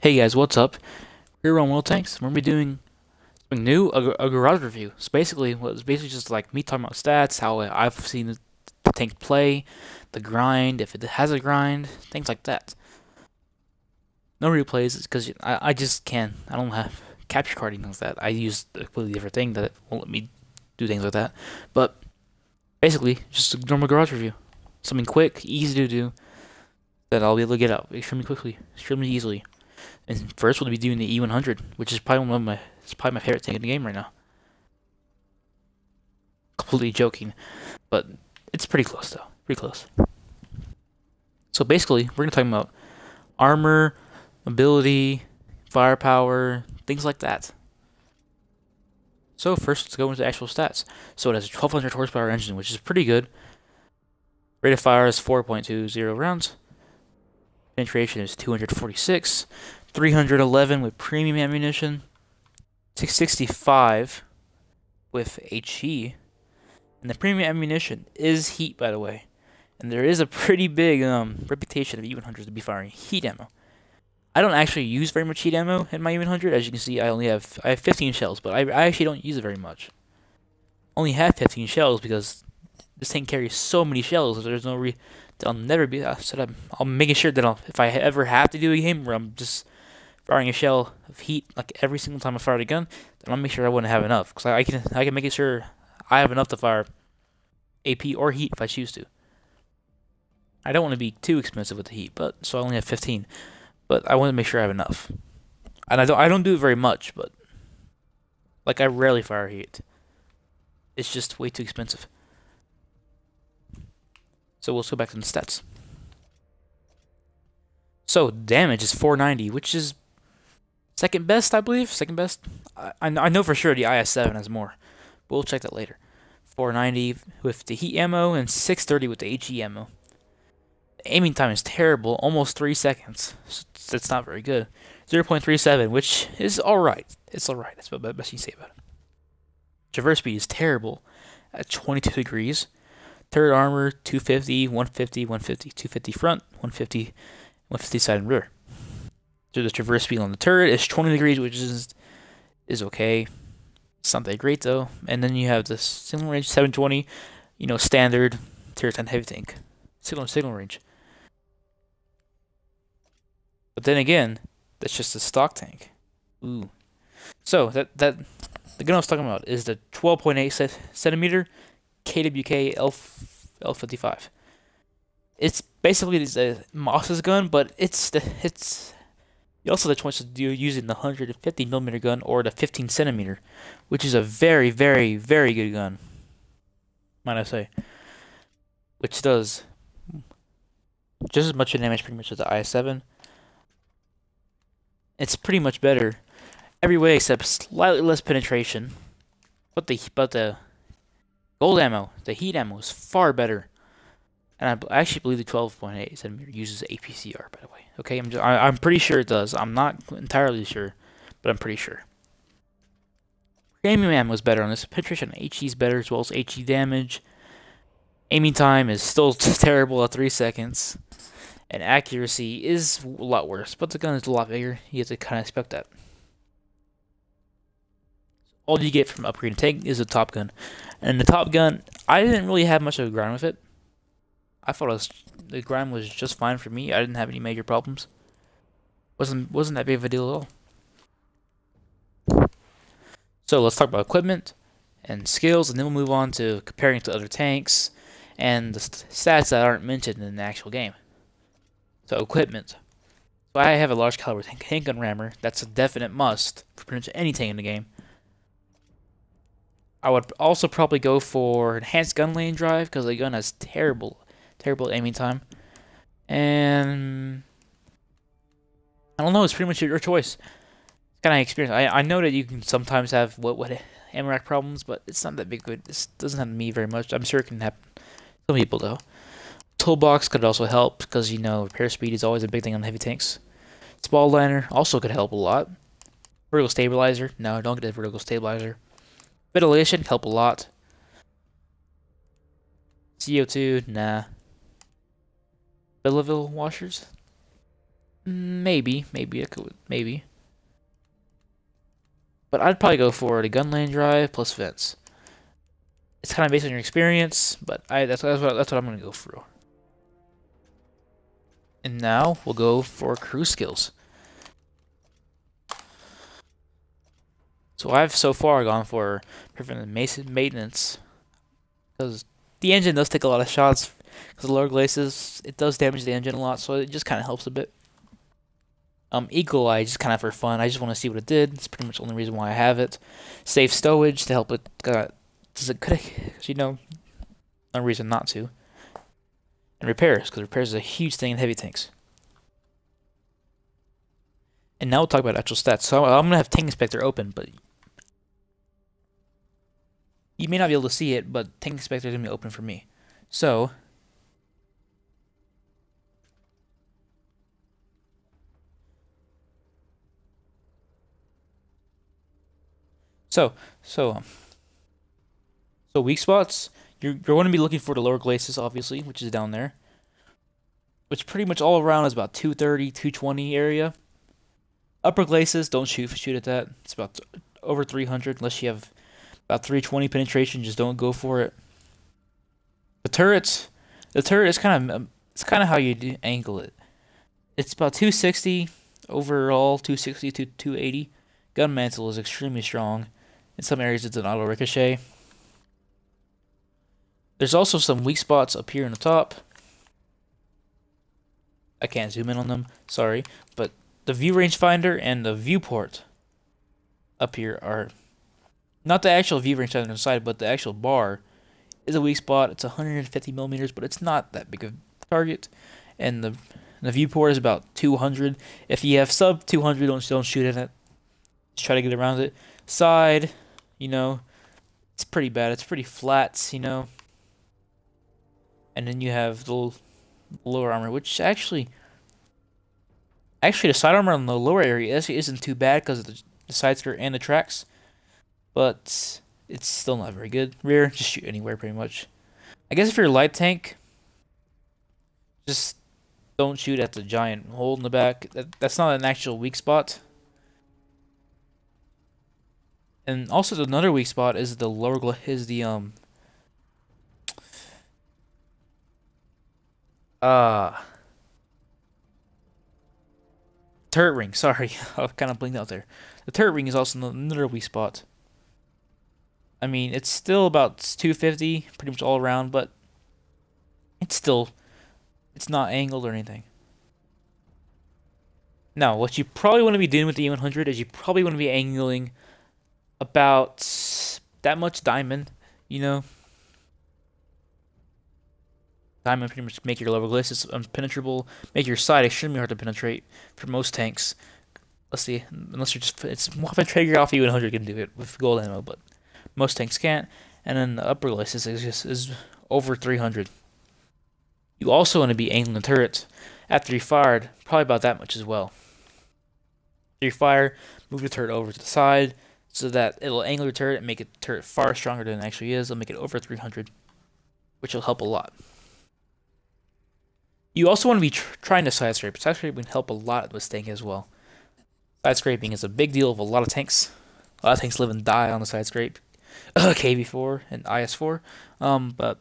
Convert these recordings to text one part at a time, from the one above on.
Hey guys, what's up? We're on World Tanks. We're gonna be doing something new, a garage review. So basically, well, it's basically just like me talking about stats, how I've seen the tank play, the grind, if it has a grind, things like that. No replays, because I just can't. I don't have capture card and things like that. I use a completely different thing that won't let me do things like that. But basically, just a normal garage review. Something quick, easy to do, that I'll be able to get out extremely quickly, extremely easily. And first we'll be doing the E-100, which is probably it's probably my favorite tank in the game right now. Completely joking, but it's pretty close though, pretty close. So basically, we're gonna talk about armor, ability, firepower, things like that. So first, let's go into the actual stats. So it has a 1200 horsepower engine, which is pretty good. Rate of fire is 4.20 rounds. Penetration is 246. 311 with premium ammunition, 665 with HE, and the premium ammunition is heat, by the way. And there is a pretty big reputation of E-100s to be firing heat ammo. I don't actually use very much heat ammo in my E-100. As you can see, I have 15 shells, but I actually don't use it very much. Only have 15 shells because this tank carries so many shells. There's no I'll never be. I'm making sure that if I ever have to do a game where I'm just firing a shell of heat like every single time I fire a gun, then I'll make sure I wouldn't have enough, because I can make sure I have enough to fire AP or heat if I choose to. I don't want to be too expensive with the heat, but so I only have 15. But I want to make sure I have enough, and I don't do it very much, but like I rarely fire heat. It's just way too expensive. So let's go back to the stats. So damage is 490, which is second best, I believe. Second best. I know for sure the IS-7 has more. But we'll check that later. 490 with the heat ammo and 630 with the HE ammo. The aiming time is terrible, almost 3 seconds. So that's not very good. 0.37, which is alright. It's alright. That's the best you can say about it. Traverse speed is terrible at 22 degrees. Turret armor 250, 150, 150, 250 front, 150, 150 side and rear. So the traverse speed on the turret is 20 degrees, which is okay. It's not that great though. And then you have the signal range 720, standard tier 10 heavy tank. Signal range. But then again, that's just a stock tank. Ooh. So the gun I was talking about is the 12.8 centimeter KWK L55. It's basically a Moss's gun, but you also have the choice of using the 150 millimeter gun or the 15 centimeter, which is a very, very, very good gun, might I say, which does just as much damage pretty much as the IS-7. It's pretty much better every way except slightly less penetration, but the gold ammo, the heat ammo, is far better. And I actually believe the 12.8 centimeter uses APCR, by the way. Okay, I'm pretty sure it does. I'm not entirely sure, but I'm pretty sure. Premium ammo is better on this. Penetration on HE is better, as well as HE damage. Aiming time is still terrible at 3 seconds. And accuracy is a lot worse, but the gun is a lot bigger. You have to kind of expect that. All you get from upgrading tank is a Top Gun. And the Top Gun, I didn't really have much of a grind with it. I thought the grind was just fine for me. I didn't have any major problems. Wasn't that big of a deal at all. So let's talk about equipment and skills, and then we'll move on to comparing to other tanks and the stats that aren't mentioned in the actual game. So equipment. So I have a large caliber handgun rammer. That's a definite must for pretty much any tank in the game. I would also probably go for enhanced gun lane drive, because the gun has terrible aiming time. And I don't know, it's pretty much your choice. It's kind of experience. I know that you can sometimes have what ammo rack problems, but it's not that big. This doesn't happen to me very much. I'm sure it can happen to some people though. Toolbox could also help, because repair speed is always a big thing on heavy tanks. Spall liner also could help a lot. Vertical stabilizer, no, don't get a vertical stabilizer. Ventilation help a lot. CO2, nah. Belleville washers? Maybe it could, maybe. But I'd probably go for the gunland drive plus vents. It's kind of based on your experience, but that's what I'm gonna go for. And now we'll go for crew skills. So I've so far gone for preventive maintenance because the engine does take a lot of shots because the lower glacis it does damage the engine a lot, so it just kind of helps a bit. Eagle Eye just kind of for fun. I just want to see what it did. It's pretty much the only reason why I have it. Safe stowage to help it. Does it could no reason not to. And repairs because repairs is a huge thing in heavy tanks. And now we'll talk about actual stats. So I'm gonna have Tank Inspector open, but you may not be able to see it, but Tank Inspector is gonna be open for me. So so weak spots. You're going to be looking for the lower glacis, obviously, which is down there. Which pretty much all around is about 230, 220 area. Upper glacis, don't shoot at that. It's about over 300 unless you have about 320 penetration. Just don't go for it. The turret is kind of how you angle it. It's about 260 overall, 260 to 280. Gun mantle is extremely strong. In some areas, it's an auto ricochet. There's also some weak spots up here in the top. I can't zoom in on them, sorry, but the view rangefinder and the viewport up here are not the actual view rangefinder on the side, but the actual bar is a weak spot. It's 150 millimeters, but it's not that big of a target. And the viewport is about 200. If you have sub 200, don't shoot at it. Just try to get around it. Side, it's pretty bad. It's pretty flat, And then you have the lower armor, which actually the side armor on the lower area isn't too bad because of the side skirt and the tracks, but it's still not very good. Rear, just shoot anywhere pretty much. I guess if you're a light tank, just don't shoot at the giant hole in the back. That's not an actual weak spot. And also another weak spot is the lower turret ring. Sorry, I kind of blinked out there. The turret ring is also another weak spot. I mean, it's still about 250, pretty much all around, but it's not angled or anything. Now, what you probably want to be doing with the E-100 is you probably want to be angling about that much diamond, Diamond pretty much make your lower glacis impenetrable, make your side extremely hard to penetrate for most tanks. Let's see, unless you're it's Waffen Traeger Alpha E-100 can do it with gold ammo, but most tanks can't. And then the upper glacis is over 300. You also want to be angling the turret after you fired, probably about that much as well. After you fire, move the turret over to the side so that it'll angle your turret and make the turret far stronger than it actually is. It'll make it over 300, which will help a lot. You also want to be trying to side scrape. Side scraping can help a lot with this tank as well. Side scraping is a big deal of a lot of tanks. A lot of tanks live and die on the side scrape. KV4 and IS4. But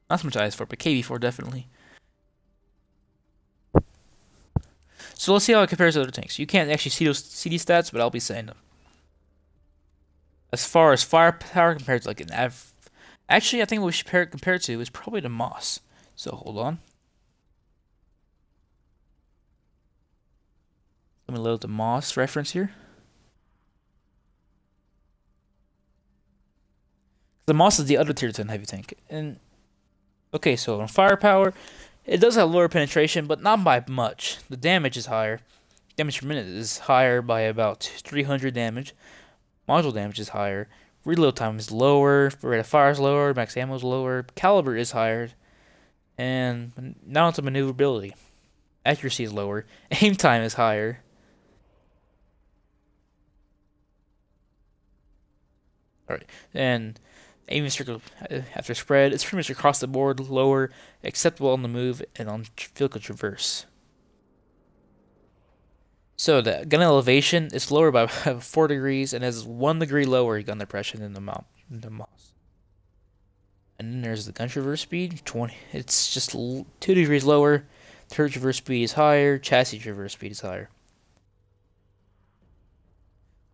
not so much IS4, but KV4 definitely. So let's see how it compares to other tanks. You can't actually see these stats, but I'll be saying them. As far as firepower compared to like an actually, I think what we should compare it to is probably the Moss. So hold on. Let me load the Moss reference here. The Moss is the other tier 10 heavy tank. And okay, so on firepower, it does have lower penetration, but not by much. The damage is higher. Damage per minute is higher by about 300 damage. Module damage is higher. Reload time is lower. Rate of fire is lower. Max ammo is lower. Caliber is higher. And now onto maneuverability. Accuracy is lower. Aim time is higher. Alright. And Aiming circle after spread, it's pretty much across the board, lower, acceptable on the move, and on vehicle traverse. So the gun elevation is lower by 4 degrees and has 1 degree lower gun depression than the mouse. And then there's the gun traverse speed, 20. It's just 2 degrees lower. Turret traverse speed is higher. Chassis traverse speed is higher.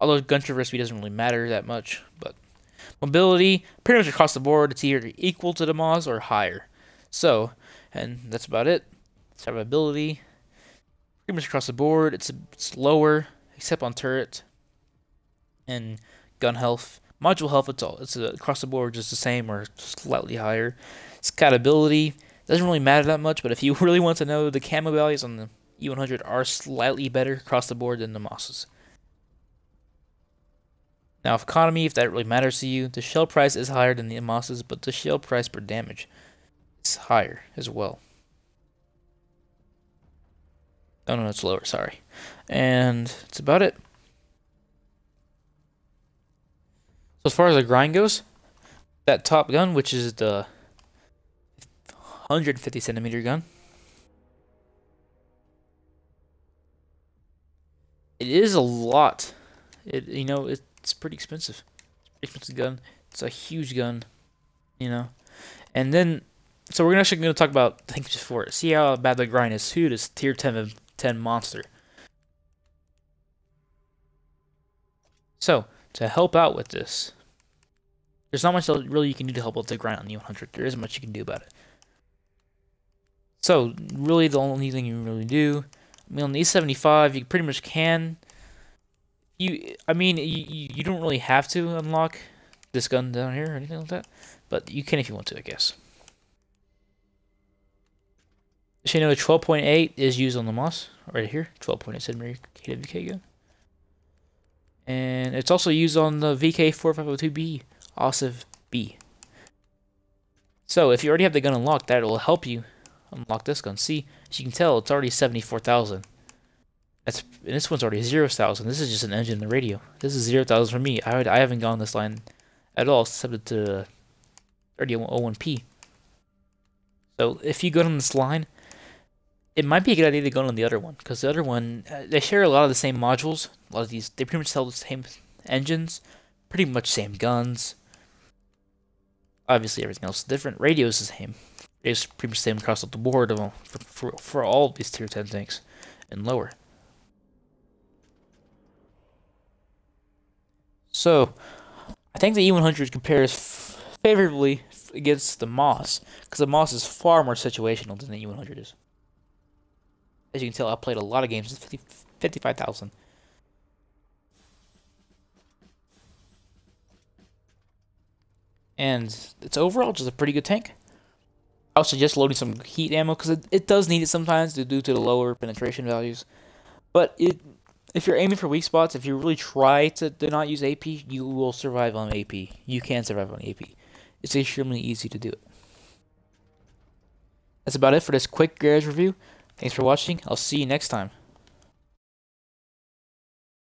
Although gun traverse speed doesn't really matter that much, but mobility, pretty much across the board, it's either equal to the Moz or higher. So, and that's about it. Survivability, pretty much across the board, it's lower, except on turret and gun health. Module health, it's across the board just the same or slightly higher. Scatability doesn't really matter that much, but if you really want to know, the camo values on the E-100 are slightly better across the board than the Mosses. Now, economy, if that really matters to you, the shell price is higher than the Mosses, but the shell price per damage is higher as well. Oh no, it's lower, sorry. And that's about it. So as far as the grind goes, that top gun, which is the 150 centimeter gun, it is a lot. It's pretty expensive. It's a pretty expensive gun. It's a huge gun, And then, so we're actually going to talk about things before it. See how bad the grind is to this tier 10 monster. So, to help out with this, there's not much really you can do to help with the grind on the E-100. There isn't much you can do about it. So, really the only thing you really do, on the E75, you pretty much can. You don't really have to unlock this gun down here or anything like that, but you can if you want to, I guess. So 12.8 is used on the Moss right here, 12.8 centimeter KWK gun, and it's also used on the VK4502B, OSIV B. So if you already have the gun unlocked, that will help you unlock this gun. See, as you can tell, it's already 74,000. And this one's already 0,000. This is just an engine and the radio. This is 0,000 for me. I haven't gone this line at all, except to 3001P. So if you go on this line, it might be a good idea to go on the other one, because the other one, they share a lot of the same modules. A lot of these, they pretty much sell the same engines, pretty much same guns. Obviously, everything else is different. Radio is the same. It's pretty much the same across the board for all of these tier 10 tanks and lower. So, I think the E-100 compares favorably against the Moss, because the Moss is far more situational than the E-100 is. As you can tell, I played a lot of games with 55,000. And it's overall just a pretty good tank. I would suggest loading some heat ammo, because it does need it sometimes due to the lower penetration values. But if you're aiming for weak spots, if you really try to not use AP, you will survive on AP. You can survive on AP. It's extremely easy to do it. That's about it for this quick garage review. Thanks for watching. I'll see you next time.